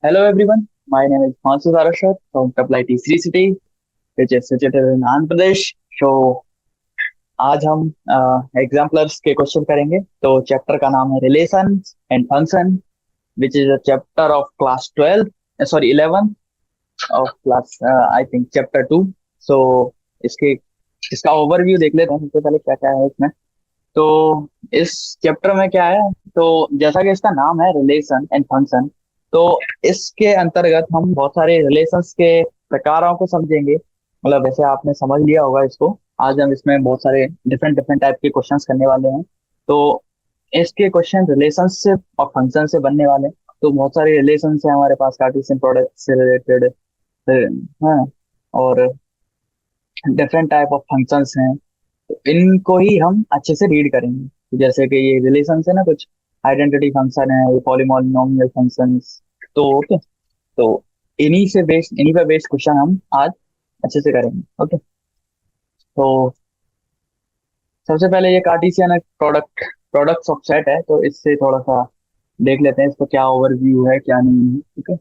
Hello everyone, my name is Francis Arashad from Supply T3 City, which is situated in Andhra Pradesh. So आज हम exemplars के question करेंगे। तो chapter का नाम है relation and function, which is a chapter of class 12, sorry 11 of class I think chapter 2। सो इसके इसका ओवरव्यू देख लेते हैं सबसे पहले क्या क्या है इसमें। तो इस चैप्टर में क्या है, तो जैसा कि इसका नाम है रिलेशन एंड फंक्शन, तो इसके अंतर्गत हम बहुत सारे रिलेशंस के प्रकारों को समझेंगे। मतलब वैसे आपने समझ लिया होगा इसको। आज हम इसमें बहुत सारे डिफरेंट डिफरेंट टाइप के क्वेश्चंस करने वाले हैं। तो इसके क्वेश्चन रिलेशनशिप और फंक्शन से बनने वाले हैं। तो बहुत सारे रिलेशंस हैं हमारे पास कार्टेशियन प्रोडक्ट से रिलेटेड, हाँ, और डिफरेंट टाइप ऑफ फंक्शंस हैं। तो इनको ही हम अच्छे से रीड करेंगे। तो जैसे कि ये रिलेशन है ना, कुछ आइडेंटिटी फंक्शन है, ये पॉलीमोनोमियल फंक्शंस। तो ओके, तो इन्हीं पे बेस्ड क्वेश्चन हम आज अच्छे से करेंगे। ओके, तो सबसे पहले ये कार्टेशियन प्रोडक्ट्स ऑफ सेट है, तो इससे थोड़ा सा देख लेते हैं इसको, क्या ओवरव्यू है क्या नहीं है। ठीक है,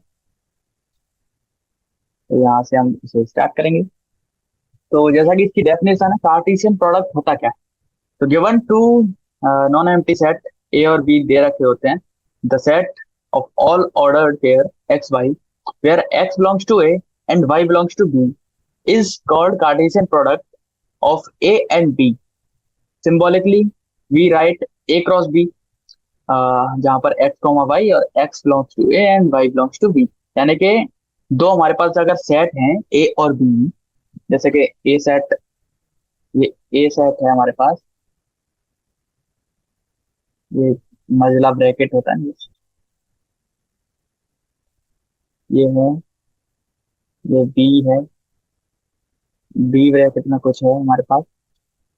तो यहाँ से हम इसे स्टार्ट करेंगे। तो जैसा कि इसकी डेफिनेशन है, कार्टेशियन प्रोडक्ट होता क्या है। तो given two non empty set A और बी दे रखे होते हैं। The set of all ordered pair x y, where x belongs to A and y belongs to B, is called Cartesian product of A and B. Symbolically we write A cross B, जहां पर x comma y और x belongs to A and y belongs to B. यानी कि दो हमारे पास अगर set हैं ए और बी, जैसे कि ए सेट, ये ए सेट है हमारे पास, ये मजला ब्रैकेट होता है ना, ये है, ये बी है, बी ब्रैकेट में कुछ है हमारे पास।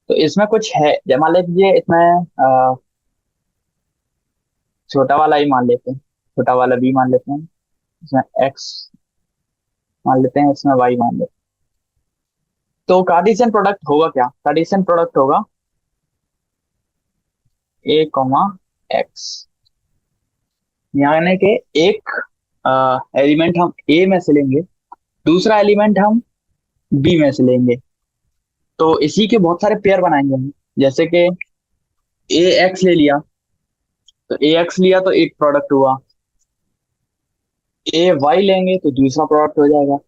तो इसमें कुछ है, जब मान लीजिए इसमें छोटा वाला ही मान लेते हैं, छोटा वाला बी मान लेते हैं, इसमें एक्स मान लेते हैं, इसमें वाई मान लेते हैं। तो कार्टेशियन प्रोडक्ट होगा क्या, कार्टेशियन प्रोडक्ट होगा ए कॉमा एक्स। यानी कि एक एलिमेंट हम ए में से लेंगे, दूसरा एलिमेंट हम बी में से लेंगे, तो इसी के बहुत सारे पेयर बनाएंगे हम। जैसे कि ए एक्स ले लिया, तो ए एक्स लिया तो एक प्रोडक्ट हुआ। ए वाई लेंगे तो दूसरा प्रोडक्ट हो जाएगा।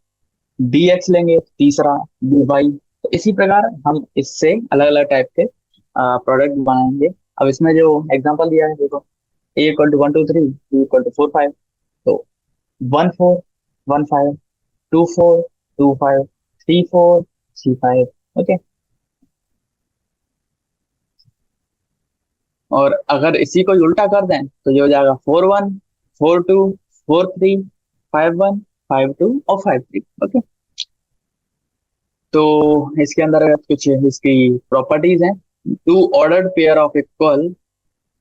डी एक्स लेंगे तो तीसरा, डी वाई। तो इसी प्रकार हम इससे अलग अलग टाइप के प्रोडक्ट बनाएंगे। अब इसमें जो एग्जांपल दिया है देखो, A equal to 1 2 3, B equal to 4 5। तो 1 4 1 5, 2 4 2 5, 3 4 3 5। ओके, और अगर इसी को उल्टा कर दें तो ये हो जाएगा 4 1 4 2 4 3 5 1 5 2 और 5 3। ओके, तो इसके अंदर कुछ इसकी प्रॉपर्टीज हैं। Two ordered pair of equal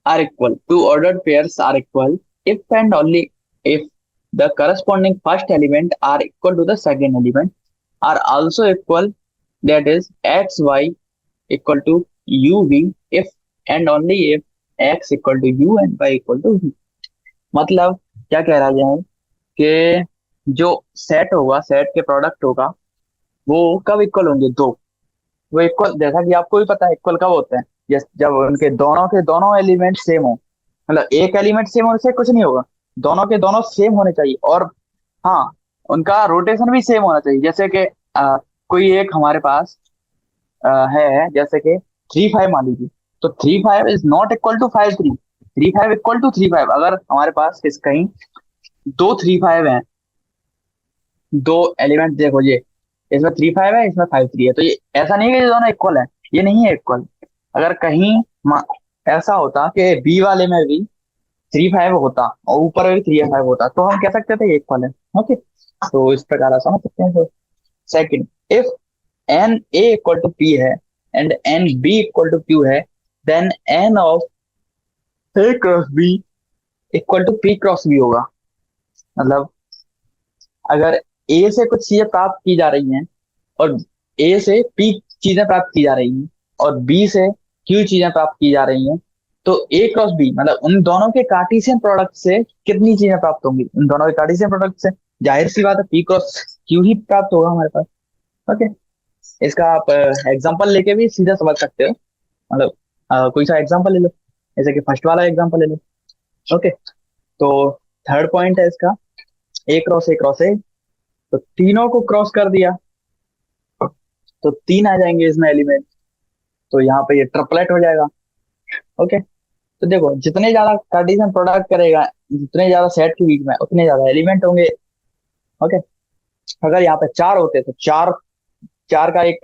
are equal, two ordered pairs are equal if and only if the corresponding first element are equal to the second element are also equal, that is x y equal to u v, if and only if x equal to u and y equal to v. मतलब क्या कह रहा है कि जो set होगा, set के product होगा, वो कब इक्वल होंगे, दो। वो इक्वल, जैसा कि आपको भी पता है इक्वल कब होते हैं, जब उनके दोनों के दोनों एलिमेंट सेम हो। मतलब एक एलिमेंट सेम होने से कुछ नहीं होगा, दोनों के दोनों सेम होने चाहिए। और हाँ, उनका रोटेशन भी सेम होना चाहिए। जैसे कि कोई एक हमारे पास है, जैसे कि 3 5 मान लीजिए, तो 3 5 is not equal to 5 3। 3 5 equal to 3 5, अगर हमारे पास इस कहीं दो 3 5 हैं, दो एलिमेंट देखो, ये इसमें 3 5 है, इसमें 5 3 है, तो ये ऐसा नहीं है कि ये दोनों इक्वल है, ये नहीं है इक्वल। अगर कहीं मा- ऐसा होता कि बी वाले में भी 3 5 होता और ऊपर भी 3 5 होता, तो हम कह सकते थे इक्वल है। ओके, तो इस प्रकार आप समझ सकते हैं। तो second, if N A equal to P है and N B equal to Q है, then N of A cross B equal to P cross B होगा। मतलब अगर ए से कुछ चीजें प्राप्त की जा रही हैं, और ए से पी चीजें प्राप्त की जा रही हैं, और बी से क्यू चीजें प्राप्त की जा रही हैं, तो ए क्रॉस बी मतलब उन दोनों के कार्टेशियन प्रोडक्ट से कितनी चीजें प्राप्त होंगी, उन दोनों के कार्टेशियन प्रोडक्ट से जाहिर सी बात है पी क्रॉस क्यू ही प्राप्त होगा हमारे पास। ओके, इसका आप एग्जांपल लेके भी सीधा समझ सकते हो। मतलब कोई सा एग्जांपल ले लो, जैसे कि फर्स्ट वाला एग्जांपल ले लो। ओके, तो थर्ड पॉइंट है इसका ए क्रॉस ए, तो तीनों को क्रॉस कर दिया तो तीन आ जाएंगे इसमें एलिमेंट, तो यहाँ पे ये ट्रिपलेट हो जाएगा। ओके, तो देखो जितने ज्यादा कार्टेशियन प्रोडक्ट करेगा, जितने ज्यादा सेट के बीच में उतने ज्यादा एलिमेंट होंगे। ओके, अगर यहाँ पे चार होते तो चार चार का एक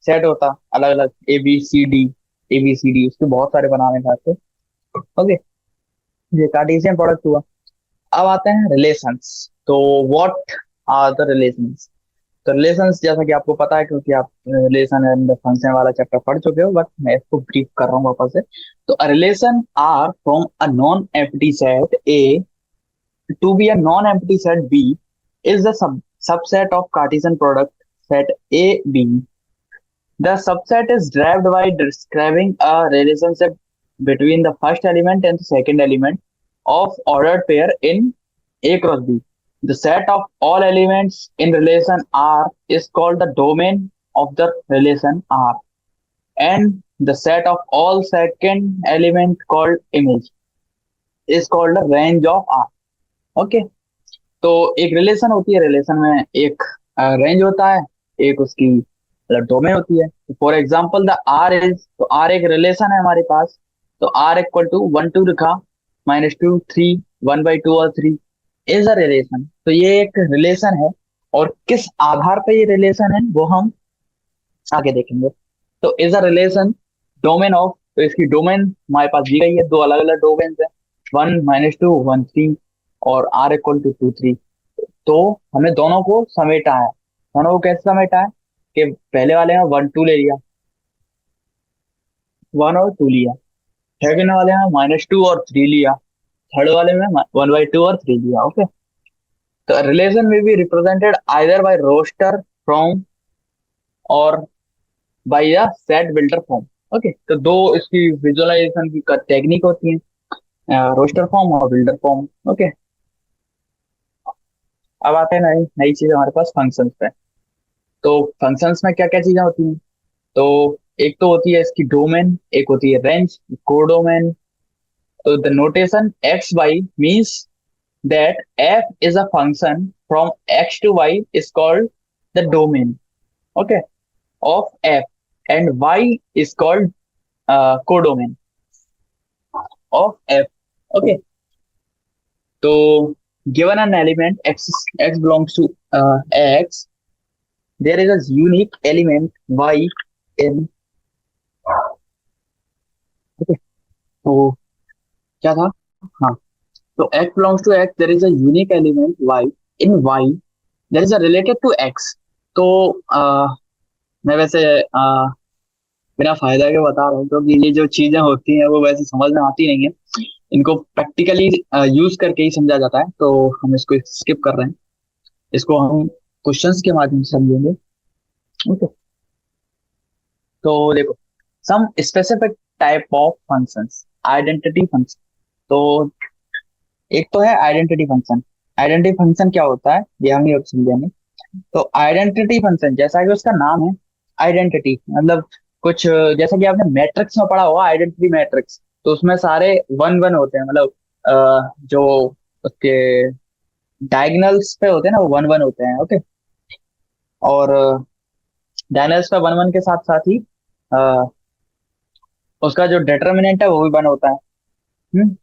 सेट होता अलग अलग ए बी सी डी उसके बहुत सारे बनाने था। ओके, ये कार्टेशियन प्रोडक्ट हुआ। अब आते हैं रिलेशंस। तो व्हाट आर द रिलेशंस? तो रिलेशंस जैसा कि आपको पता है क्योंकि आप रिलेशन एंड फंक्शन वाला चैप्टर पढ़ चुके हो, बट मैं इसको ब्रीफ कर रहा हूँ वापस से। तो relation R from a non empty set A to be a non-empty set B is the subset of Cartesian product set A B. The subset is derived by describing a relationship between the first element and the second element of ordered pair in A cross B. The set of all elements in relation R is called the domain of the relation R, and the set of all second element called image is called the range of R. Okay, तो एक relation होती है, relation में एक range होता है, एक उसकी मतलब डोमेन होती है। For example the R is, तो आर एक रिलेशन है हमारे पास। तो R equal to one two लिखा, -2 3 1/2 और 3 इज अ रिलेशन। तो ये एक रिलेशन है, और किस आधार पर ये रिलेशन है वो हम आगे देखेंगे। तो is a relation domain of, तो इसकी डोमेन हमारे पास दी गई है, दो अलग अलग डोमेन है, 1 -2 1 3 और आर इक्वल टू 2 3। तो हमें दोनों को समेटा है। दोनों को कैसे समेटा है कि पहले वाले में 1 2 ले लिया, 1 और 2 लिया, सेकंड वाले में -2 और 3 लिया, थर्ड वाले में 1/2 और 3 लिया। ओके, तो रिलेशन में be represented either by roster form और by the set builder form. Okay, तो दो इसकी विजुअलाइजेशन की टेक्निक होती है, रोस्टर फॉर्म और बिल्डर फॉर्म। ओके, अब आते हैं नई नई चीज हमारे पास फंक्शंस पे। तो फंक्शंस में क्या क्या चीजें होती हैं? तो एक तो होती है इसकी डोमेन, एक होती है रेंज, कोडोमेन। तो the notation x y means that f is a function from x to y is called the domain, okay, of f, and y is called codomain of f. Okay, तो given an element x belongs to x, there is a unique element y in, okay, तो क्या था? हाँ, so x belongs to x, there is a unique element y in y, there is a related to x। तो मैं वैसे बिना फायदा के बता रहा हूँ क्योंकि ये जो चीजें होती हैं वो वैसे समझ में आती नहीं है, इनको प्रैक्टिकली यूज करके ही समझा जाता है, तो हम इसको स्किप कर रहे हैं। इसको हम क्वेश्चंस के माध्यम से समझेंगे। ओके, तो देखो, some specific type of functions, identity function. तो एक तो है आइडेंटिटी फंक्शन। आइडेंटिटी फंक्शन क्या होता है ये हम ये समझेंगे। तो आइडेंटिटी फंक्शन जैसा कि उसका नाम है, आइडेंटिटी मतलब कुछ जैसा कि आपने मैट्रिक्स में पढ़ा होगा, आइडेंटिटी मैट्रिक्स, तो उसमें सारे वन वन होते हैं, मतलब जो उसके डायगनल्स पे होते हैं ना वो वन वन होते हैं। ओके, और डायगनल्स पे वन वन के साथ साथ ही अ, उसका जो डिटर्मिनेंट है वो भी वन होता है। हम्म,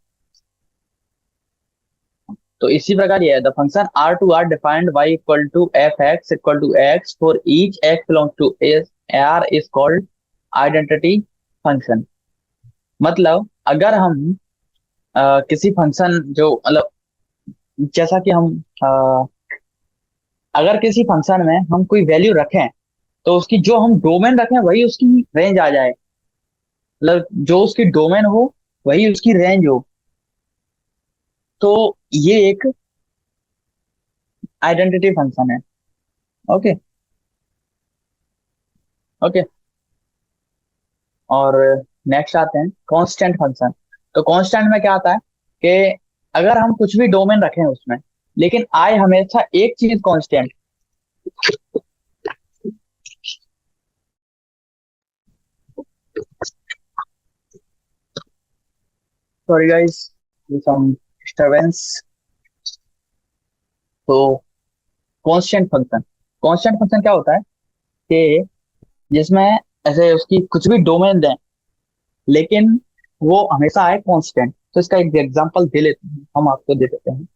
तो इसी प्रकार ये है, the function R to R defined y equal to f x equal to x for each x belongs to S R is called identity function. मतलब अगर हम किसी फंक्शन जो मतलब जैसा कि हम अ, अगर किसी फंक्शन में हम कोई वैल्यू रखें तो उसकी जो हम डोमेन रखें वही उसकी रेंज आ जाए, मतलब जो उसकी डोमेन हो वही उसकी रेंज हो, तो ये एक आइडेंटिटी फंक्शन है। ओके, ओके, और नेक्स्ट आते हैं कांस्टेंट फंक्शन। तो कांस्टेंट में क्या आता है कि अगर हम कुछ भी डोमेन रखें उसमें, लेकिन आई हमेशा एक चीज कांस्टेंट। सॉरी गाइस, सम डिस्टरबेंस। तो कांस्टेंट फंक्शन, कांस्टेंट फंक्शन क्या होता है कि जिसमें ऐसे उसकी कुछ भी डोमेन दें, लेकिन वो हमेशा आए कांस्टेंट। तो इसका एक एग्जांपल दे लेते हैं, हम आपको दे देते हैं।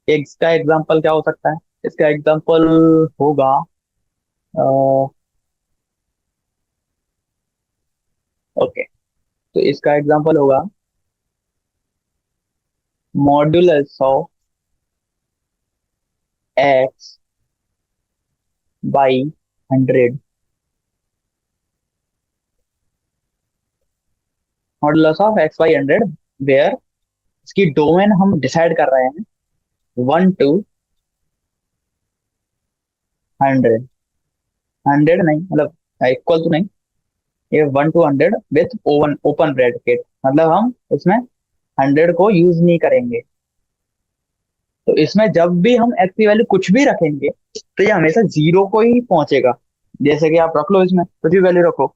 एक इसका एग्जांपल क्या हो सकता है? इसका एग्जांपल होगा ओके, तो इसका एग्जांपल होगा modulus of x by 100। Modulus of x by 100 where इसकी डोमेन हम डिसाइड कर रहे हैं 1 to 100। 100 नहीं, मतलब इक्वल टू नहीं, ये 1 to 100 with open open bracket, मतलब हम इसमें 100 को यूज नहीं करेंगे। तो इसमें जब भी हम एक्स की वैल्यू कुछ भी रखेंगे तो ये हमेशा जीरो को ही पहुंचेगा। जैसे कि आप रख लो, इसमें कुछ भी वैल्यू रखो,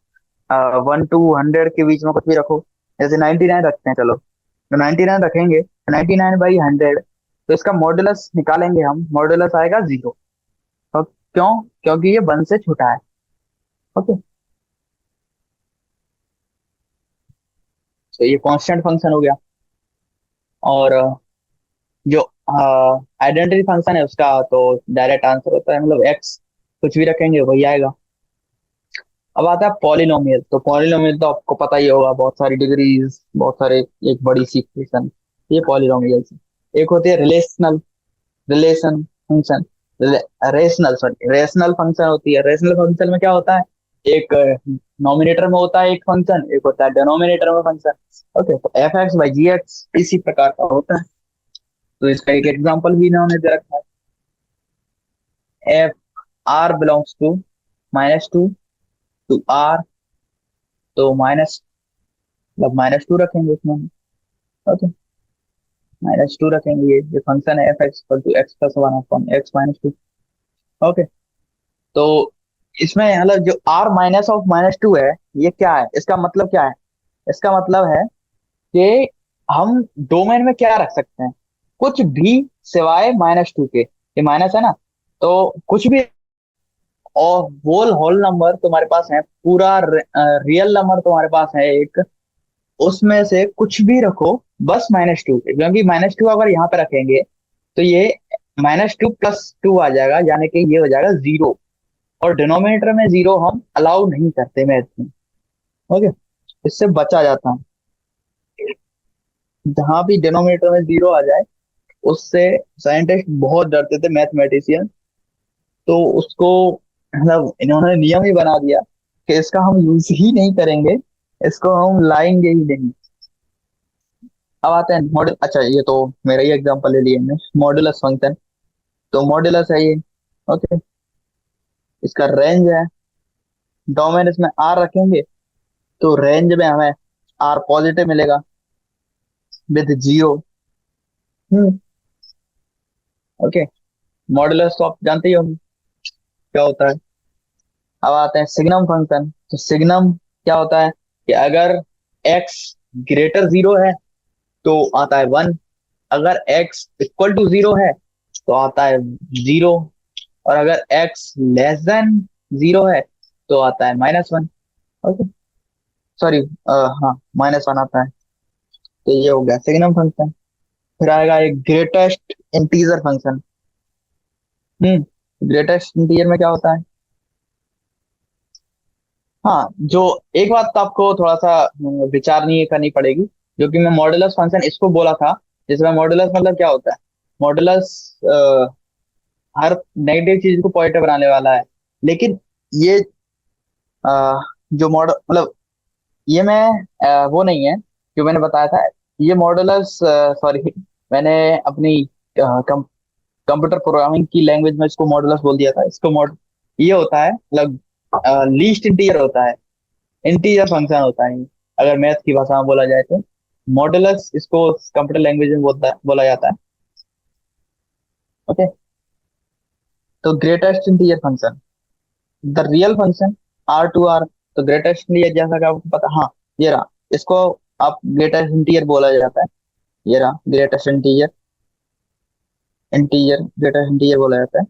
1 to 100 के बीच में कुछ भी रखो। जैसे 99 रखते हैं, चलो तो 99 रखेंगे, 99/100, तो इसका मॉडुलस निकालेंगे हम, मॉडुलस आएगा जीरो। और क्यों? क्योंकि ये 1 से छोटा है। ओके, तो ये कांस्टेंट फंक्शन हो गया। और जो आइडेंटिटी फंक्शन है उसका तो डायरेक्ट आंसर होता है, मतलब एक्स कुछ भी रखेंगे वही आएगा। अब आता है पॉलिनोमियल। तो पॉलिनोमियल तो आपको पता ही होगा, बहुत सारी डिग्रीज, बहुत सारे, एक बड़ी सी इक्वेशन, ये पॉलिनोमियल। एक होती है relational, relation function, rational, sorry rational function होती है। रेशनल फंक्शन में क्या होता है, एक नॉमिनेटर में होता है एक फंक्शन, एक होता है डिनोमिनेटर में फंक्शन। ओके, तो f x by g x इसी प्रकार का होता है। तो इसका एक एग्जांपल भी इन्होंने दे रखा है, f R belongs to -2 to R, तो माइनस, मतलब -2 रखेंगे इसमें। ओके, -2 रखेंगे, ये फंक्शन है f x to x plus one upon x -2। Okay, तो इसमें मतलब जो आर माइनस ऑफ -2 है, ये क्या है, इसका मतलब क्या है? इसका मतलब है कि हम डोमेन में क्या रख सकते हैं, कुछ भी सिवाय -2 के। ये माइनस है ना, तो कुछ भी, और होल होल नंबर तुम्हारे पास है, पूरा रियल नंबर तुम्हारे पास है एक, उसमें से कुछ भी रखो बस -2 के, क्योंकि -2 अगर यहाँ पे रखेंगे तो ये -2 + 2 आ जाएगा, यानी कि ये हो जाएगा जीरो। और डिनोमिनेटर में जीरो हम अलाउ नहीं करते मैथ में। ओके, इससे बचा जाता है। जहां भी डिनोमिनेटर में जीरो आ जाए, उससे साइंटिस्ट बहुत डरते थे, मैथमेटिशियन। तो उसको, मतलब इन्होंने नियम ही बना दिया कि इसका हम यूज ही नहीं करेंगे, इसको हम लाएंगे ही नहीं। अब आते हैं मॉडल, अच्छा ये तो मेरा ही एग्जांपल ले लिया हमने, मॉडुलस फंक्शन। तो मॉडुलस है ये। ओके, इसका रेंज है, डोमेन इसमें आर रखेंगे तो रेंज में हमें आर पॉजिटिव मिलेगा with zero. Hmm, okay. Modulus तो आप जानते ही होंगे क्या होता है। अब आते हैं सिग्नम फंक्शन। तो सिग्नम क्या होता है कि अगर x ग्रेटर जीरो है तो आता है 1, अगर x इक्वल टू जीरो है तो आता है जीरो, और अगर x लेस देन जीरो है तो आता है -1। ओके, सॉरी, हाँ -1 आता है। तो ये हो गया सिग्नम फंक्शन। फिर आएगा एक greatest integer function. Greatest integer में क्या होता है? हाँ, जो एक बात तो आपको थोड़ा सा विचार नहीं करनी पड़ेगी, जो कि मैं मॉडुलस फंक्शन इसको बोला था, जिसमें मॉडुलस मतलब क्या होता है, मॉडुलस हर नेगेटिव चीज को पॉजिटिव बनाने वाला है। लेकिन ये जो मॉडल, मतलब ये मैं वो नहीं है जो मैंने बताया था, ये मॉडुलस, सॉरी, मैंने अपनी कंप्यूटर प्रोग्रामिंग की लैंग्वेज में इसको मॉडुलस बोल दिया था। इसको मॉड, ये होता है मतलब लीस्ट इंटीजर होता है, इंटीजर फंक्शन होता है, अगर मैथ की भाषा में बोला जाए तो मॉडुलस इसको कंप्यूटर लैंग्वेज में बोला जाता है। ओके, तो greatest integer function, the real function R2R, तो ग्रेटेस्ट इंटीजर जैसा कि आपको पता, हाँ ये रहा, इसको आप ग्रेटेस्ट इंटीजर बोला जाता है। ये रहा ग्रेटेस्ट इंटीजर, ग्रेटेस्ट इंटीजर बोला जाता है।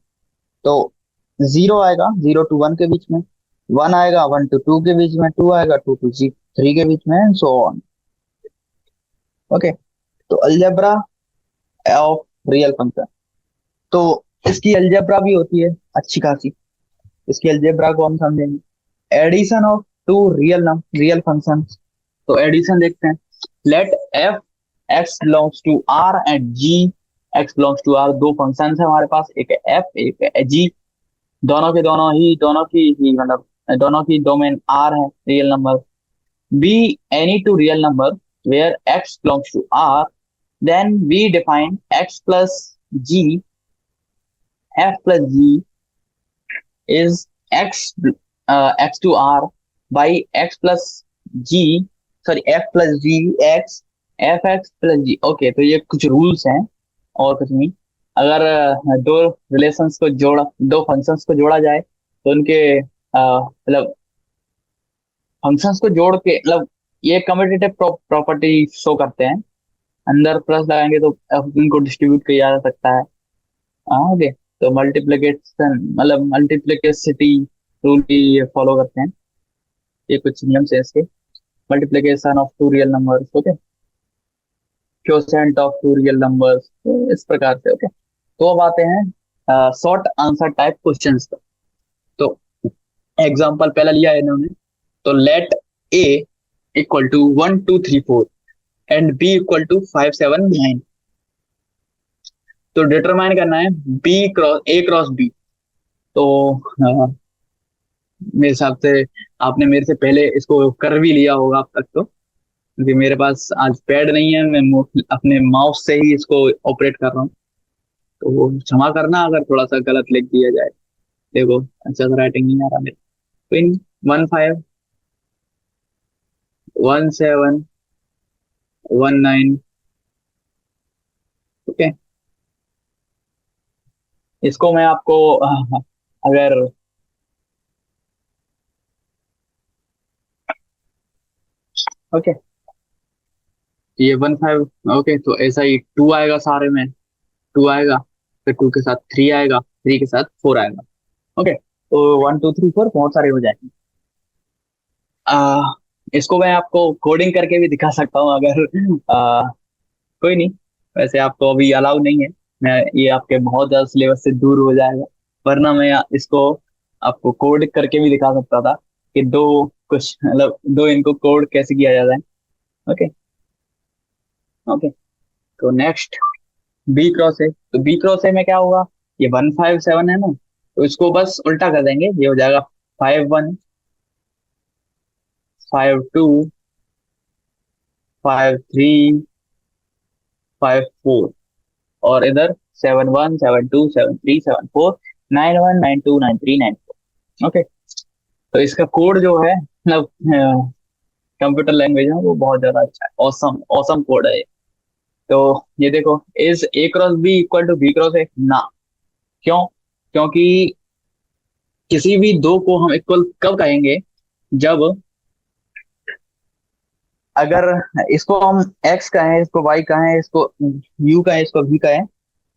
तो जीरो आएगा 0 to 1 के बीच में, 1 आएगा 1 to 2 के बीच में, 2 आएगा 2 to 3 के बीच में, एंड सो ऑन। ओके, तो अलजेब्रा ऑफ रियल फंक्शन, तो इसकी अलजेब्रा भी होती है अच्छी खासी। इसकी अलजेब्रा को हम समझेंगे, addition of two real function. तो एडिशन देखते हैं, let F x belongs to R and g x belongs to R. दो फंक्शन है हमारे पास, एक है एफ एक है जी, दोनों की मतलब दोनों की डोमेन आर है, real number. Be any two real number where x belongs to R, then we define x plus g, f plus g is x to r by x plus g, sorry f plus g x, f x plus g। Okay, तो ये कुछ rules हैं और कुछ नहीं। अगर दो relations को जोड़ा, दो फंक्शंस को जोड़ा जाए तो उनके मतलब फंक्शंस को जोड़ के मतलब ये कम्यूटेटिव प्रॉपर्टी शो करते हैं। अंदर प्लस लगाएंगे तो उनको डिस्ट्रीब्यूट किया जा सकता है। हाँ ओके, तो मल्टीप्लिकेशन मतलब मल्टीप्लिकेसिटी रूल भी फॉलो करते हैं, ये कुछ नियम है इसके। Multiplication of two real numbers, okay, quotient of two real numbers, इस प्रकार से। ओके, तो अब आते हैं शॉर्ट आंसर टाइप क्वेश्चंस पर। तो एग्जांपल पहला लिया है इन्होंने, तो let A equal to 1 2 3 4 and B equal to 5 7 9। तो डिटरमाइन करना है A क्रॉस B। तो मेरे हिसाब से आपने मेरे से पहले इसको कर भी लिया होगा अब तक, तो क्योंकि मेरे पास आज पैड नहीं है, मैं अपने माउस से ही इसको ऑपरेट कर रहा हूँ। तो वो क्षमा करना अगर थोड़ा सा गलत लिख दिया जाए। देखो अच्छा सा राइटिंग नहीं आ रहा मेरे, कोई नहीं। 15 17 19। ओके, इसको मैं आपको अगर ओके, ये 15, ओके, तो ऐसा ही 2 आएगा सारे में, 2 आएगा, फिर 2 के साथ 3 आएगा, 3 के साथ 4 आएगा। ओके, तो 1 2 3 4 बहुत सारे हो जाएंगे। आ, इसको मैं आपको कोडिंग करके भी दिखा सकता हूँ अगर कोई नहीं, वैसे आपको अभी अलाउ नहीं है। मैं ये आपके बहुत ज्यादा सिलेबस से दूर हो जाएगा, वरना मैं इसको आपको कोड करके भी दिखा सकता था कि दो कुछ मतलब दो इनको कोड कैसे किया जाता है। ओके, ओके, तो नेक्स्ट बी क्रॉस है, तो बी क्रॉस है में क्या होगा, ये 1 5 7 है ना, तो इसको बस उल्टा कर देंगे, ये हो जाएगा 5 1 5 2 5 3 5 4, और इधर 7 1 7 2 7 3 7 4 9 1 9 2 9 3 9 4। ओके, तो इसका कोड जो है मतलब कंप्यूटर लैंग्वेज है वो बहुत ज्यादा अच्छा है, ऑसम ऑसम कोड है ये। तो ये देखो, is A cross B equal to B cross A ना, क्यों? क्योंकि किसी भी दो को हम इक्वल कब कहेंगे, जब अगर इसको हम x कहें, इसको y कहें, इसको u कहें, इसको v कहें,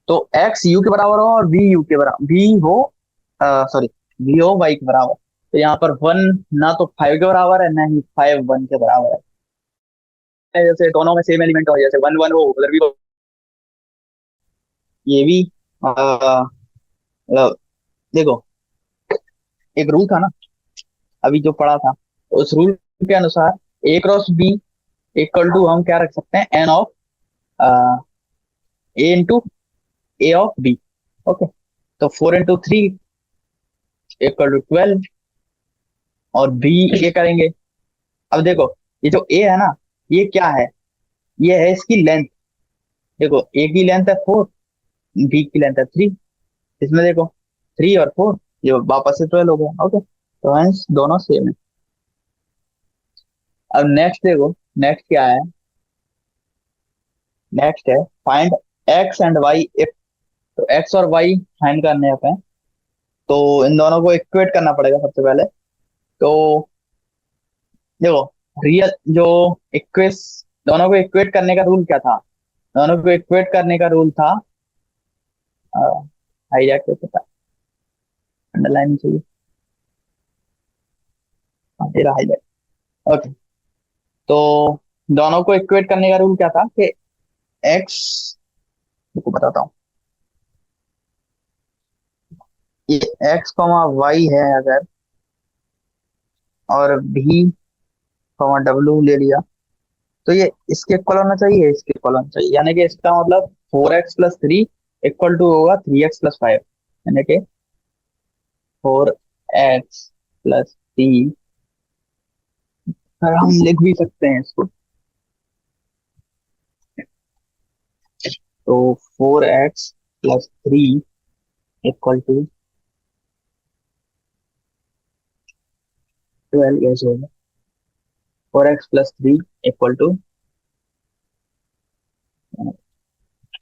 तो x u के बराबर हो और v u के बराबर v हो, सॉरी v हो y के बराबर। तो यहाँ पर 1 ना तो 5 के बराबर है, ना ही 5 1 के बराबर है। जैसे दोनों में सेम एलिमेंट हो, जैसे 1 1 हो उधर भी हो, ये भी मतलब देखो, एक रूल था ना अभी जो पढ़ा था, उस रूल के अनुसार A cross B equal to हम क्या रख सकते हैं, n of A into A of B. Okay, तो 4 × 3 इक्वल टू 12, और बी ये करेंगे। अब देखो, ये जो ए है ना, ये क्या है, ये है इसकी लेंथ। देखो ए की लेंथ है 4, बी की लेंथ है 3, इसमें देखो 3 और 4, ये वापस से 12 हो गया। ओके, तो hence दोनों सेम है। अब नेक्स्ट देखो, नेक्स्ट क्या है, नेक्स्ट है find x and y if. तो एक्स और वाई फाइंड करने हैं अपन। तो इन दोनों को इक्वेट करना पड़ेगा सबसे पहले। तो देखो, रियल जो इक्वेस दोनों को इक्वेट करने का रूल क्या था? दोनों को इक्वेट करने का रूल था, हाईजैक पे पता, अंडरलाइन चाहिए, हाँ, तेरा हाईलाइट। ओके। तो दोनों को इक्वेट करने का रूल क्या था कि एक्स, को बताता हूँ, ये एक्स कॉमा वाई है अगर, और भी कॉमा डब्ल्यू ले लिया, तो ये इसके इक्वल होना चाहिए, इसके इक्वल होना चाहिए, यानी कि इसका मतलब 4x+3 इक्वल टू होगा 3x+5, यानी कि 4x+3, हम लिख भी सकते हैं इसको। तो 4x+3 इक्वल टू 12, कैसे होगा? 4x+3 equal to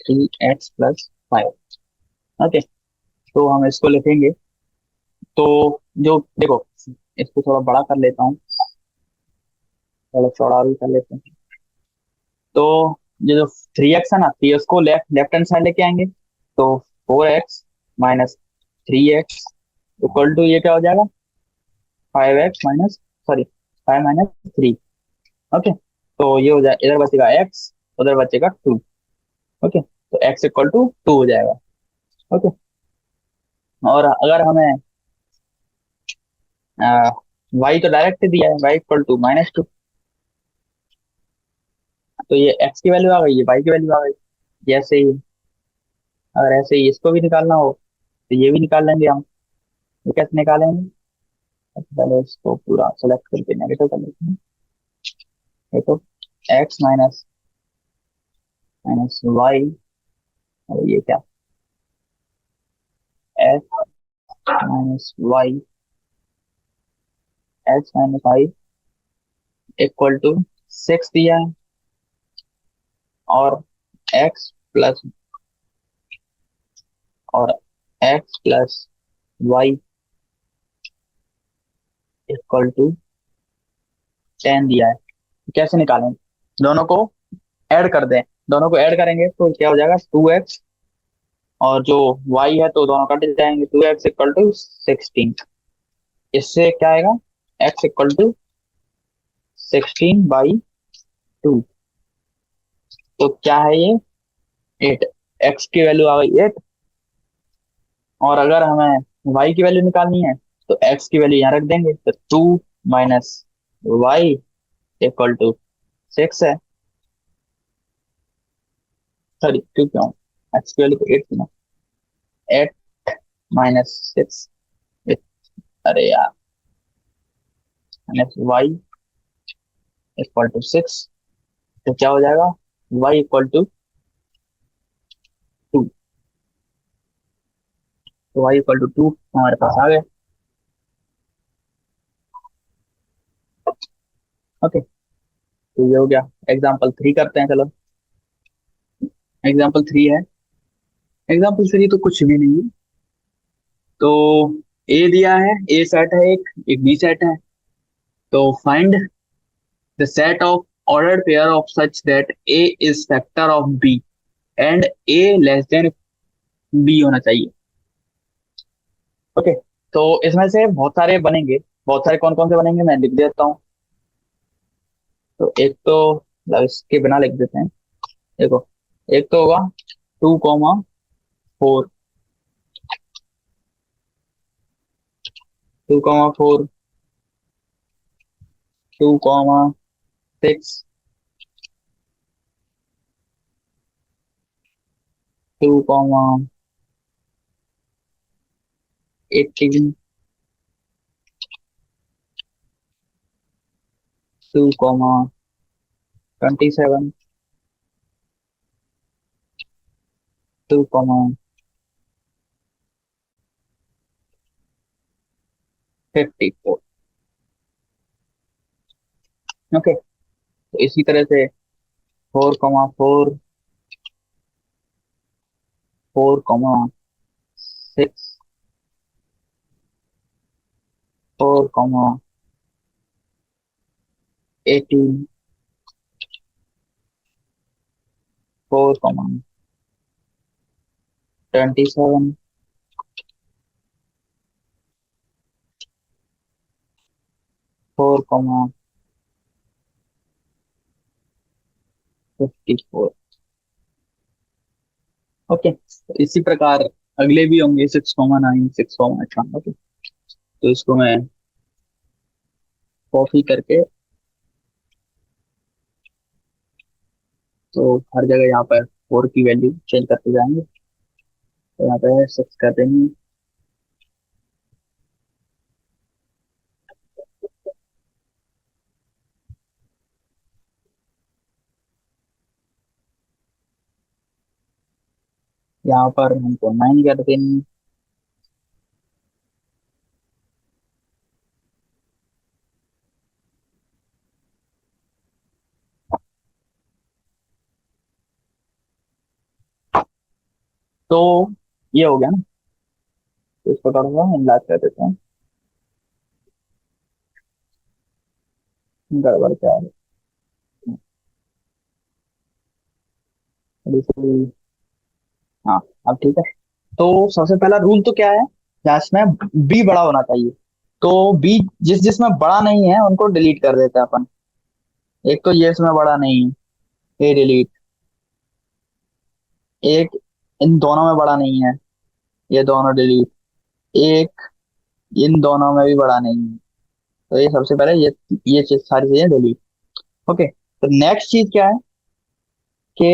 3x+5। Okay. तो हम इसको लिखेंगे। तो जो देखो, इसको थोड़ा बड़ा कर लेता हूँ, थोड़ा चौड़ा भी कर लेते हैं। तो ये जो 3x है ना, 3x को लेफ्ट लेफ्ट हैंड साइड लेके आएंगे। तो 4x - 3x इक्वल टू ये क्या हो जाएगा? 5x minus, sorry, 5 - 3। ओके। तो ये हो जाए, इधर बचेगा x, उधर बचेगा 2। ओके। तो x इक्वल टू 2 हो जाएगा। ओके। और अगर हमें y तो डायरेक्ट दिया है, y इक्वल टू -2, तो ये x की वैल्यू आ गई, ये y की वैल्यू आ गई। जैसे ही, अगर ऐसे ही इसको भी निकालना हो तो ये भी निकाल लेंगे हम। ये कैसे निकालेंगे? सबसे पहले इसको पूरा सेलेक्ट करके नेगेटिव कर लेते हैं। देखो, x माइनस माइनस वाई, और ये क्या, x -y, x - y equal to 6 दिया है, और x प्लस, और x+y इक्वल टू 10 दिया है। कैसे निकालें? दोनों को ऐड कर दें। दोनों को ऐड करेंगे तो क्या हो जाएगा? 2x, और जो y है तो दोनों कट जाएंगे, 2x इक्वल टू 16। इससे क्या आएगा? x equal to 16/2। तो क्या है ये? 8। x की वैल्यू आ गई 8। और अगर हमें y की वैल्यू निकालनी है तो x की वैल्यू यहाँ रख देंगे, तो 2 - y इक्वल टू 6 है। सॉरी, 2 क्यों, x की वैल्यू तो 8 थी ना। 8 -6, अरे यार, y इक्वल टू 6। तो क्या हो जाएगा? y equal to 2। तो y इक्वल टू 2 हमारे पास आ गए। ओके। तो ये हो गया। एग्जाम्पल 3 करते हैं, चलो। एग्जाम्पल 3 है, एग्जाम्पल 3 तो कुछ भी नहीं है। तो ए दिया है, ए सेट है, एक बी सेट है। तो find the set of ordered pair of such that a is factor of b and a less than b होना चाहिए। ओके। तो इसमें से बहुत सारे बनेंगे। बहुत सारे कौन कौन से बनेंगे मैं लिख देता हूँ। तो एक तो, मतलब इसके बिना लिख देते हैं। देखो, एक तो होगा 2,4, 2,4, 2,6, 2,18, 2,27, 2,54। ओके। तो इसी तरह से 4,4, 4,6, 4,18, 4,27, 4,54। ओके, इसी प्रकार अगले भी होंगे 6,9, 6,8। ओके, तो इसको मैं कॉपी करके, तो हर जगह यहाँ पर 4 की वैल्यू चेंज करते जाएंगे। तो यहाँ पे 6 कर देंगे। यहाँ पर हमको 9 कर देंगे। तो ये हो गया ना। तो इसको थोड़ा सा इलाज कर देते हैं। गड़बड़ क्या है? थोड़ी सी- हाँ, अब ठीक है। तो सबसे पहला रूल तो क्या है, यहाँ इसमें बी बड़ा होना चाहिए। तो बी जिसमें बड़ा नहीं है उनको डिलीट कर देते हैं अपन। एक तो ये इसमें बड़ा नहीं है, ये डिलीट। एक इन दोनों में बड़ा नहीं है, ये दोनों डिलीट। एक इन दोनों में भी बड़ा नहीं है, तो ये सबसे पहले ये चीज, सारी चीजें डिलीट। ओके, तो नेक्स्ट चीज क्या है कि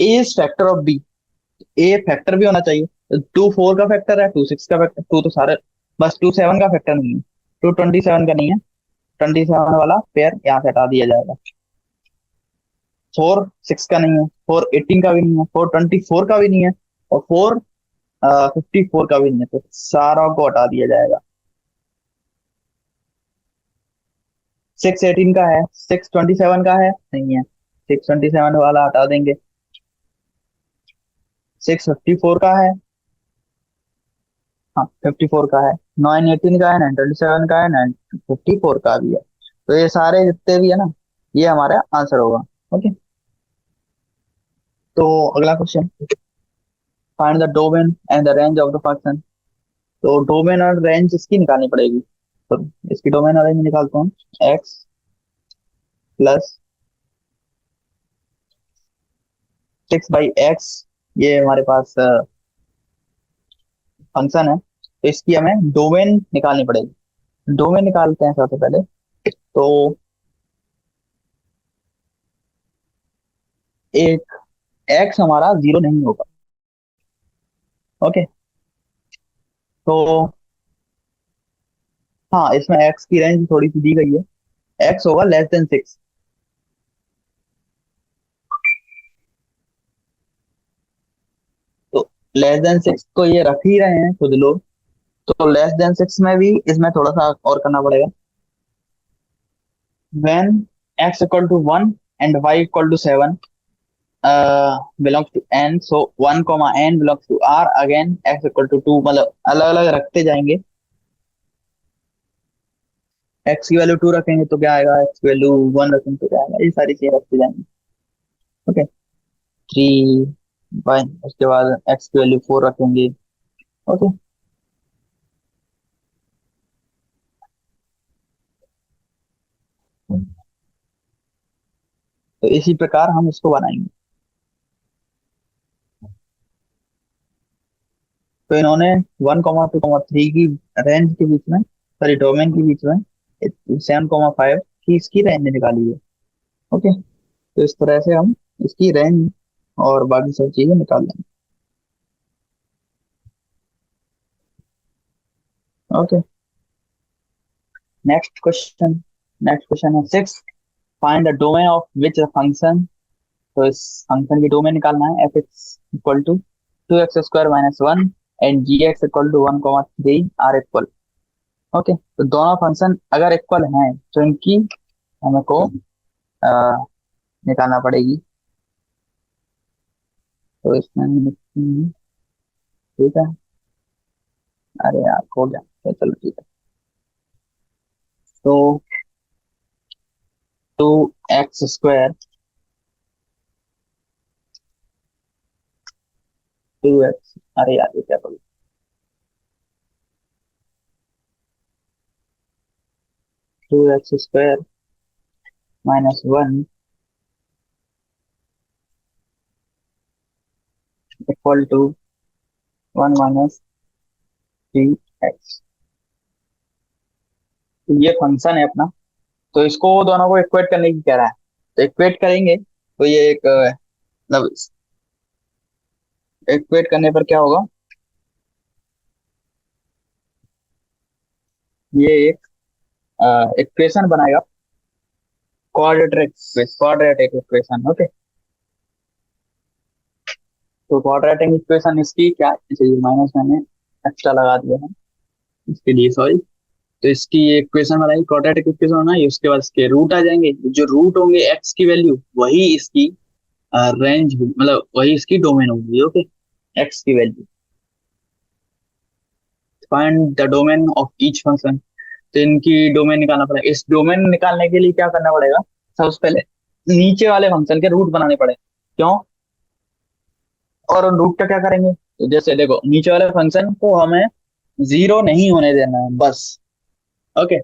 A is factor of B. A factor भी होना चाहिए। 2 4 का फैक्टर है, 2 6 का फैक्टर, 2 तो सारे, बस 2 7 का फैक्टर नहीं है, 2 27 का नहीं है। 27 वाला पेयर यहाँ से हटा दिया जाएगा। 4 6 का नहीं है, 4 18 का भी नहीं है, 4 24 का भी नहीं है, और 4 54 का भी नहीं है, तो सारा को हटा दिया जाएगा। 6 18 का है, 6 27 का है, नहीं है, 6 27 वाला हटा देंगे। 6 54 का है, हाँ 54 का है। 9 18 का है, 9 27 का है, 9 54 का भी है। तो ये सारे जितने भी है ना, ये हमारा आंसर होगा। ओके, तो अगला question, find the domain and the range of the function. तो डोमेन और रेंज इसकी निकालनी पड़ेगी। तो इसकी डोमेन और रेंज निकालते हैं। एक्स प्लस 6/x, ये हमारे पास फंक्शन है, तो इसकी हमें डोमेन निकालनी पड़ेगी। डोमेन निकालते हैं सबसे पहले। तो एक एक्स हमारा 0 नहीं होगा। ओके, तो हाँ, इसमें एक्स की रेंज थोड़ी सी दी गई है। एक्स होगा <6। तो <6 को ये रख ही रहे हैं खुद लोग, तो <6 में भी इसमें थोड़ा सा और करना पड़ेगा। when x = 1 and y = 7 belongs to n, so 1, n belongs to r, again x = 2, मतलब अलग अलग रखते जाएंगे। x की वैल्यू 2 रखेंगे तो क्या आएगा, x की वैल्यू 1 रखेंगे तो क्या आएगा, ये सारी चीजें रखते जाएंगे। ओके, 3 बाय, उसके बाद x की वैल्यू 4 रखेंगे। ओके, तो इसी प्रकार हम इसको बनाएंगे। तो इन्होंने 1, 2, 3 की रेंज के बीच में, सॉरी डोमेन के बीच में 7, 5 की इसकी रेंज निकाली है। ओके, तो इस तरह से हम इसकी रेंज और बाकी सब चीजें निकाल लेंगे। Okay, next question. Next question है 6, find the domain of which function. तो इस फंक्शन की डोमेन निकालना है। f(2x2 - 1) and g((1, 3) are equal. Okay, तो दोनों फंक्शन अगर इक्वल हैं तो इनकी हमको अ, निकालना पड़ेगी। तो इसमें हम लिखते हैं ठीक है। अरे यार हो गया तो चलो ठीक है। तो 2x² 2x, अरे यार ये क्या करूँ। 2x² -1 equal to 1 - 3x। तो ये फंक्शन है अपना। तो इसको दोनों को इक्वेट करने की कह रहा है। तो इक्वेट करेंगे तो ये एक मतलब इक्वेट करने पर क्या होगा, ये एक इक्वेशन बनाएगा, क्वाड्रेटिक इक्वेशन। ओके। तो क्वाड्रेटिक इक्वेशन इसकी क्या चाहिए, माइनस मैंने एक्स्ट्रा लगा दिया है इसके लिए, सॉरी। तो इसकी इक्वेशन बनाई, क्वाड्रेटिक इक्वेशन बनाई, उसके बाद इसके रूट आ जाएंगे। जो रूट होंगे एक्स की वैल्यू, वही इसकी रेंज, मतलब वही इसकी डोमेन होगी। ओके। एक्स की value, find the domain of each function. तो इनकी डोमेन निकालना पड़ेगा। इस डोमेन निकालने के लिए क्या करना पड़ेगा, सबसे पहले नीचे वाले फंक्शन के रूट बनाने पड़े। क्यों, और उन रूट का क्या करेंगे, तो जैसे देखो नीचे वाले फंक्शन को हमें जीरो नहीं होने देना है बस। ओके।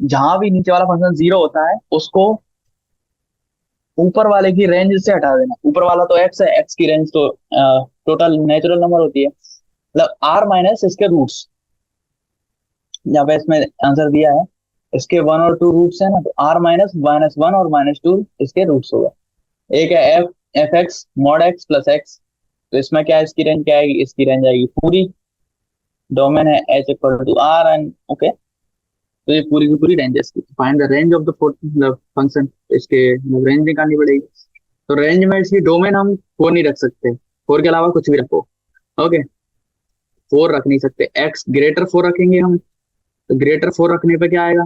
जहां भी नीचे वाला फंक्शन जीरो होता है उसको ऊपर वाले की रेंज से हटा देना। ऊपर वाला तो एक्स है, एक्स की रेंज तो टोटल नेचुरल नंबर होती है, मतलब आर माइनस इसके रूट्स। यहाँ पे इसमें आंसर दिया है, इसके 1 और 2 रूट्स है ना, तो आर -1 और -2 इसके रूट्स होगा। एक है f x mod x plus x. तो इसमें क्या है, इसकी रेंज क्या आएगी, इसकी रेंज आएगी पूरी, डोमेन है h equal to R and okay. तो ये पूरी की पूरी रेंज है इसकी। Find the range of the मतलब फंक्शन, इसके मतलब रेंज निकालनी पड़ेगी। तो रेंज में इसकी डोमेन हम फोर नहीं रख सकते, फोर के अलावा कुछ भी रखो। ओके। फोर रख नहीं सकते, एक्स ग्रेटर फोर रखेंगे हम। तो ग्रेटर फोर रखने पे क्या आएगा,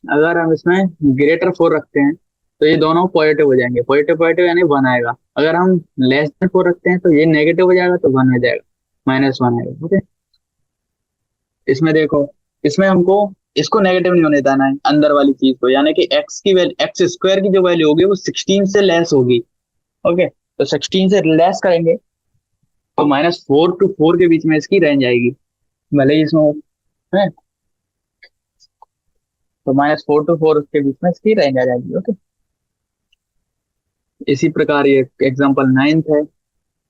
अगर हम इसमें ग्रेटर फोर रखते हैं तो ये दोनों पॉजिटिव हो जाएंगे, पॉजिटिव पॉजिटिव यानी वन आएगा। अगर हम लेस देन फोर रखते हैं तो ये नेगेटिव हो जाएगा, तो वन हो जाएगा, -1 आएगा। ओके। इसमें देखो, इसमें हमको इसको नेगेटिव नहीं होने देना है, अंदर वाली चीज को, यानी कि एक्स की वैल्यू, एक्स² की जो वैल्यू होगी वो 16 से लेस होगी। ओके। तो 16 से लेस करेंगे तो -4 to 4 के बीच में इसकी रेंज आएगी, भले ही इसमें है। तो -4 to 4 के बीच में इसकी रेंज आ जाएगी। ओके। इसी प्रकार ये एग्जाम्पल 9th है।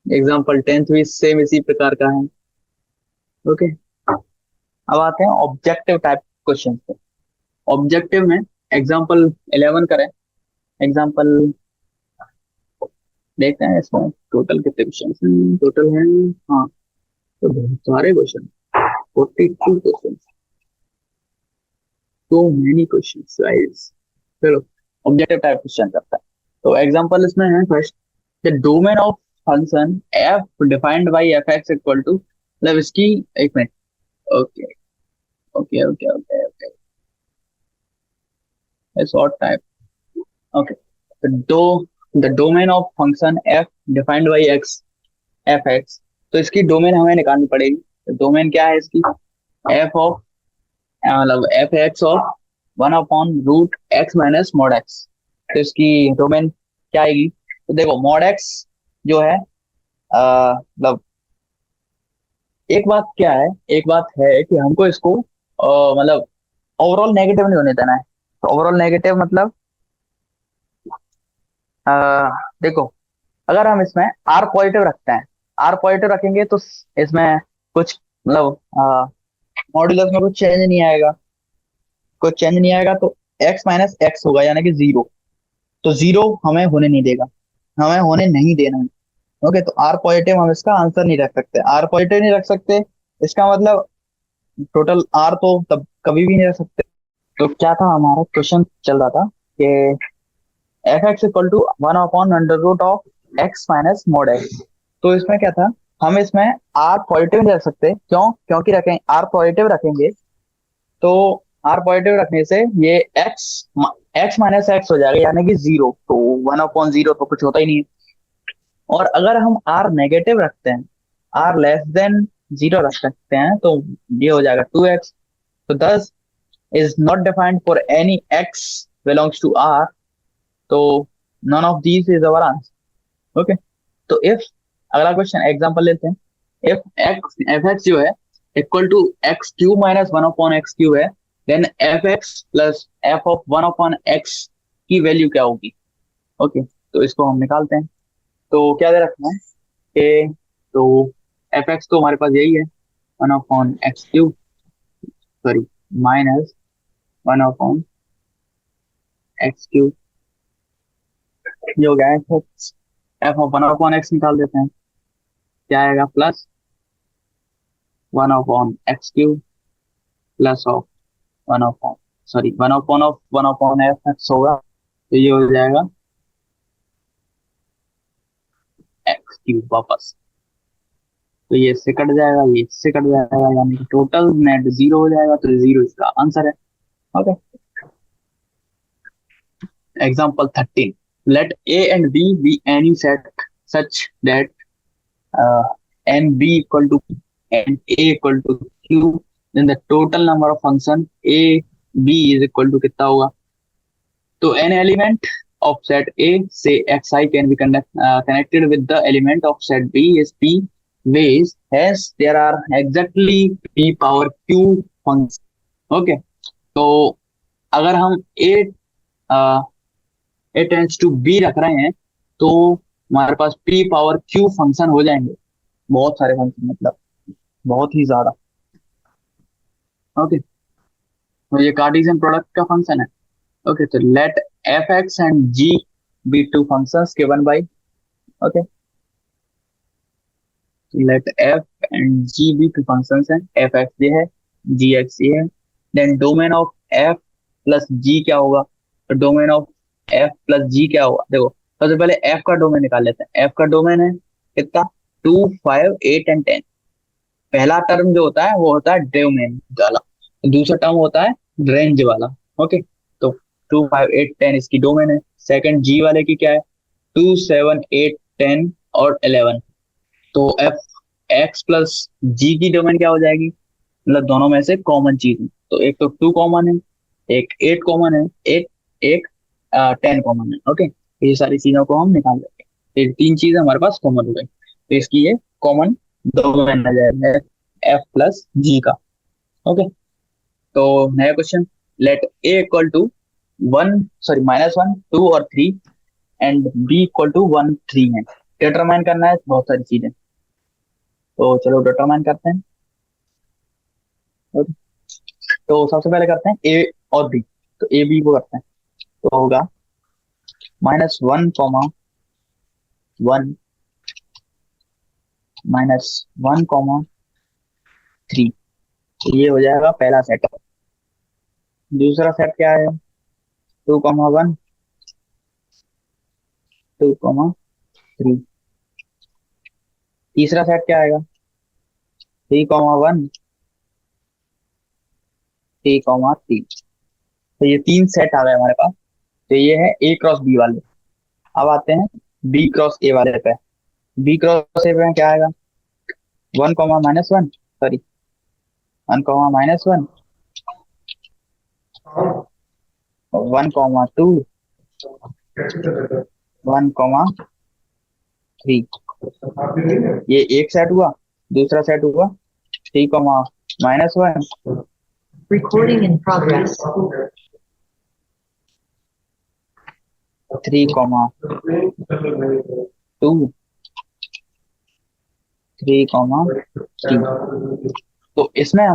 एग्जाम्पल 10th भी सेम इसी प्रकार का है। ओके। अब आते हैं ऑब्जेक्टिव टाइप क्वेश्चन पे। ऑब्जेक्टिव में एग्जाम्पल 11 करें। एग्जाम्पल देखते हैं इसमें टोटल कितने क्वेश्चन टोटल है। हाँ, तो बहुत सारे question, 42 question, so many questions guys। चलो ऑब्जेक्टिव टाइप क्वेश्चन करता है। तो एग्जांपल इसमें है first, the domain of function F defined by F x equal to, मतलब इसकी, एक minute. Okay okay okay okay okay, short type. Okay. दो the domain of function F defined by X F X. तो इसकी domain हमें निकालनी पड़ेगी। तो डोमेन क्या है इसकी, एफ ऑफ मतलब F x of 1/√x - mod x। तो इसकी डोमेन क्या आएगी, तो देखो मॉड एक्स जो है मतलब एक बात क्या है, एक बात है कि हमको इसको मतलब ओवरऑल नेगेटिव नहीं होने देना है। तो ओवरऑल नेगेटिव मतलब अ, देखो, अगर हम इसमें आर पॉजिटिव रखते हैं, आर पॉजिटिव रखेंगे तो इसमें कुछ मतलब मॉड्यूलस में कुछ चेंज नहीं आएगा, कुछ चेंज नहीं आएगा तो एक्स माइनस एक्स होगा, यानी कि जीरो। तो जीरो हमें होने नहीं देगा, हमें होने नहीं देना है। ओके। तो आर पॉजिटिव हम इसका आंसर नहीं रख सकते, आर पॉजिटिव नहीं रख सकते, इसका मतलब टोटल आर तो तब कभी भी नहीं रख सकते। तो क्या था हमारा क्वेश्चन चल रहा था कि f x equal to 1/√x - mod x। तो इसमें क्या था, हम इसमें आर पॉजिटिव नहीं रख सकते। क्यों, क्योंकि रखें आर पॉजिटिव रखेंगे तो आर पॉजिटिव रखने से ये एक्स एक्स माइनस एक्स हो जाएगा, यानी कि जीरो। तो 1/0 तो कुछ होता ही नहीं है। और अगर हम आर नेगेटिव रखते हैं आर लेस देन 0 रख सकते हैं, तो ये हो जाएगा 2x। तो 10 is not defined for any x belongs to R, तो none of these is our answer. Okay, तो इफ, अगला क्वेश्चन एग्जांपल लेते हैं। इफ एक्स एफ एक्स जो है equal to X cube minus one upon X cube है, then F X plus F of one upon X की value क्या होगी? ओके, तो इसको हम निकालते हैं। तो क्या दे रखना है कि, तो एफ एक्स तो हमारे पास यही है, one upon X cube, sorry, minus one upon X cube, ये हो गया F x. F of one upon x निकाल देते हैं, क्या आएगा? Plus one upon X cube plus of one upon, sorry, one upon F x होगा, तो ये हो जाएगा एक्स क्यूब वापस। तो ये इससे कट जाएगा, ये इससे कट जाएगा, यानी कि टोटल नेट 0 हो जाएगा, तो 0 इसका आंसर है। Okay, example 13, let A and B be any set such that n B equal to and A equal to q, then the total number of function A B is equal to कितना होगा? तो n element of set A, say xi, can be connected with the element of set B is p ways, hence there are exactly p power q functions. Okay, तो अगर हम a tense to b रख रहे हैं, तो हमारे पास p power q function हो जाएंगे, बहुत सारे फंक्शन, मतलब बहुत ही ज्यादा। ओके, तो ये कार्टेशियन प्रोडक्ट का फंक्शन है। ओके, तो let F X and G be two functions given by, okay, let F and G be two functions हैं, एफ एक्स ये है, जी एक्स ये है, then domain of F plus G क्या होगा? तो domain of F plus G क्या होगा? देखो, सबसे पहले एफ का डोमेन निकाल लेते हैं। एफ का डोमेन है कितना? 2, 5, 8 एंड 10। पहला टर्म जो होता है वो होता है डोमेन वाला, दूसरा टर्म होता है रेंज वाला। ओके, तो 2, 5, 8, 10 इसकी डोमेन है। सेकंड जी वाले की क्या है? 2, 7, 8, 10 और 11। तो एफ एक्स प्लस जी की डोमेन क्या हो जाएगी? मतलब दोनों में से कॉमन चीज है, तो एक तो 2 कॉमन है, एक 8 कॉमन है, एक एक 10 कॉमन है। ओके, ये सारी चीजों को हम निकाल लेंगे, ये तीन चीजें हमारे पास कॉमन हो गई, तो इसकी ये कॉमन डोमेन आ जाएगा एफ प्लस जी का। ओके, तो नया question, let A equal to one, sorry, -1, 2 और 3 एंड बी इक्वल टू 1, 3 है। डिटरमाइन करना है बहुत सारी चीजें, तो चलो डिटरमाइन करते हैं। तो सबसे पहले करते हैं ए और बी, तो ए बी को करते हैं। तो होगा -1, 1 -1, 3, तो ये हो जाएगा पहला सेट। दूसरा सेट क्या है? 2, 1, 2, 3। तीसरा सेट क्या आएगा? 3, 1, 3, 3। तो ये तीन सेट आ गए हमारे पास, तो ये है ए क्रॉस बी वाले। अब आते हैं बी क्रॉस ए वाले पे। बी क्रॉस ए पे क्या आएगा? 1, -1, सॉरी, 1, -1, 1, 2, 1, 3। ये एक सेट हुआ। दूसरा सेट हुआ 3, -1, Recording in progress. 3, 2, 3, 3। तो इसमें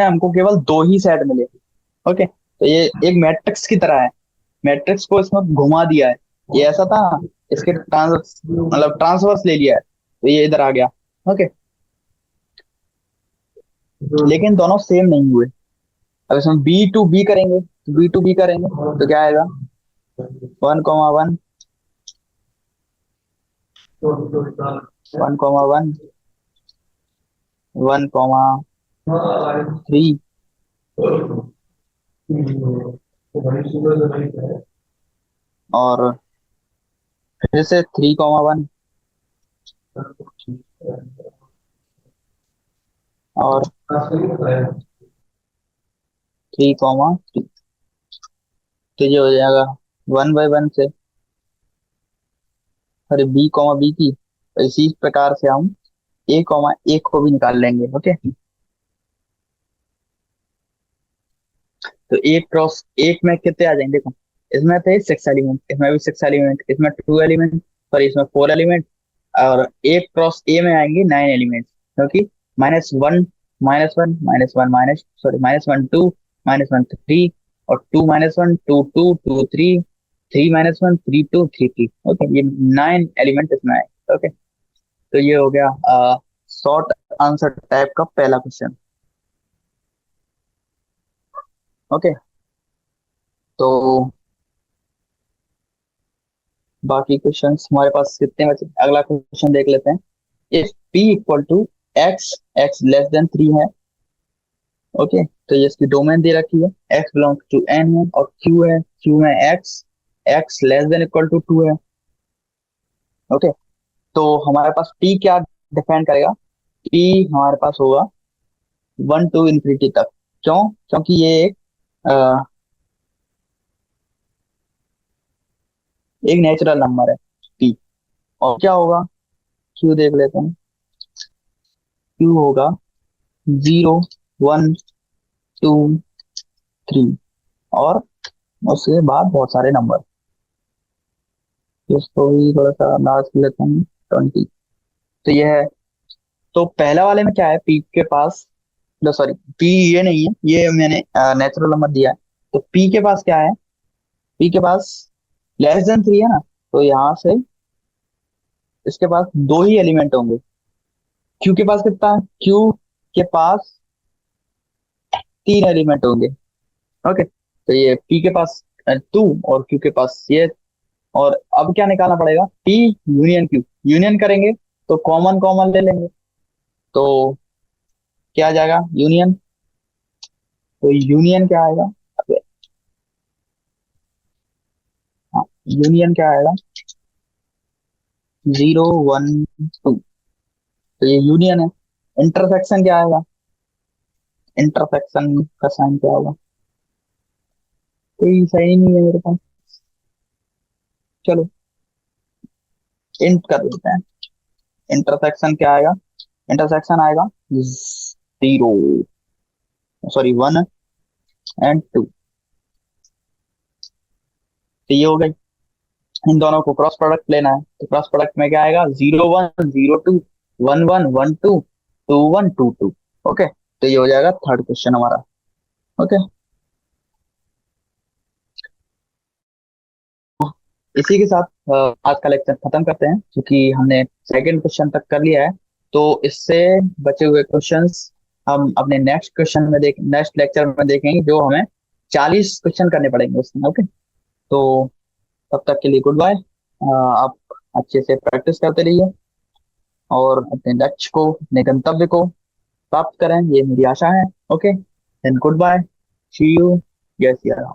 हमको केवल दो ही सेट मिले। ओके, तो ये एक मैट्रिक्स की तरह है, मैट्रिक्स को इसमें घुमा दिया है। ये ऐसा था, इसके ट्रांसवर्स ले लिया है, तो ये इधर आ गया। ओके, लेकिन दोनों सेम नहीं हुए। अब इसमें बी टू बी करेंगे, तो क्या आएगा? 1, 1, 1, 1, 1, 3 और फिर से 3,1 और 3,3। तो ये हो जाएगा 1/1 से, अरे b, की तो इसी प्रकार से हम a, को भी निकाल लेंगे। ओके, तो एक क्रॉस एक में कितने आ जाएंगे, देखो इसमें थे 6 एलिमेंट, इसमें भी 6 एलिमेंट, इसमें 2 एलिमेंट, और इसमें 4 एलिमेंट, और एक क्रॉस ए में आएंगे 9 एलिमेंट, क्योंकि -1, -1, -1, -1, 2, -1, 3, और 2, -1, 2, 2, 2, 3, 3, -1, 3, 2, 3, 3। ओके, ये 9 एलिमेंट इसमें आए। ओके, तो ये हो गया शॉर्ट आंसर टाइप का पहला क्वेश्चन। ओके, तो बाकी क्वेश्चंस हमारे पास कितने बचे, अगला क्वेश्चन देख लेते हैं। If p equal to x, x less than 3 है। ओके, तो ये इसकी डोमेन दे रखी है, x बिलोंग टू n है, और q है, q में x, x less than equal to 2 है। ओके, तो हमारे पास p क्या डिफाइन करेगा, p हमारे पास होगा 1 to ∞ तक। क्यों? क्योंकि ये एक नेचुरल नंबर है p। और क्या होगा, q देख लेते हैं। q होगा 0, 1, 2, 3, और उसके बाद बहुत सारे नंबर। इसको भी थोड़ा सा अंदाज कर लेते हैं, 20। तो ये है, तो पहला वाले में क्या है, पी के पास, सॉरी पी ये नहीं है, ये मैंने नेचुरल नंबर दिया है। तो पी के पास क्या है, पी के पास <3 है ना, तो यहाँ से इसके पास दो ही एलिमेंट होंगे। क्यू के पास कितना है, क्यू के पास 3 एलिमेंट होंगे। ओके, तो ये पी के पास 2, और क्यू के पास ये। और अब क्या निकालना पड़ेगा, पी यूनियन क्यू, यूनियन करेंगे तो कॉमन कॉमन ले लेंगे, तो क्या आ जाएगा, यूनियन। तो यूनियन क्या आएगा, अबे, हाँ, यूनियन क्या आएगा, 0, 1, 2। तो ये यूनियन है। इंटरसेक्शन क्या आएगा, इंटरसेक्शन का साइन क्या होगा, कोई सही नहीं है मेरे पास, चलो इंट कर देते हैं। इंटरसेक्शन क्या आएगा, इंटरसेक्शन आएगा 0, सॉरी 1 और 2। तो ये हो गई, इन दोनों को क्रॉस प्रोडक्ट लेना है, तो क्रॉस प्रोडक्ट में क्या आएगा, 0, 1, 0, 2, 1, 1, 1, 2, 2, 1, 2, 2। ओके, तो ये हो जाएगा थर्ड क्वेश्चन हमारा। ओके, इसी के साथ आज का लेक्चर खत्म करते हैं, क्योंकि हमने सेकंड क्वेश्चन तक कर लिया है। तो इससे बचे हुए क्वेश्चंस हम अपने नेक्स्ट लेक्चर में देखेंगे, जो हमें 40 क्वेश्चन करने पड़ेंगे उसमें। ओके, तो तब तक के लिए गुड बाय। आप अच्छे से प्रैक्टिस करते रहिए, और अपने लक्ष्य को, अपने गंतव्य को प्राप्त करें, ये मेरी आशा है। Okay, then good bye, see you, जय सिया राम।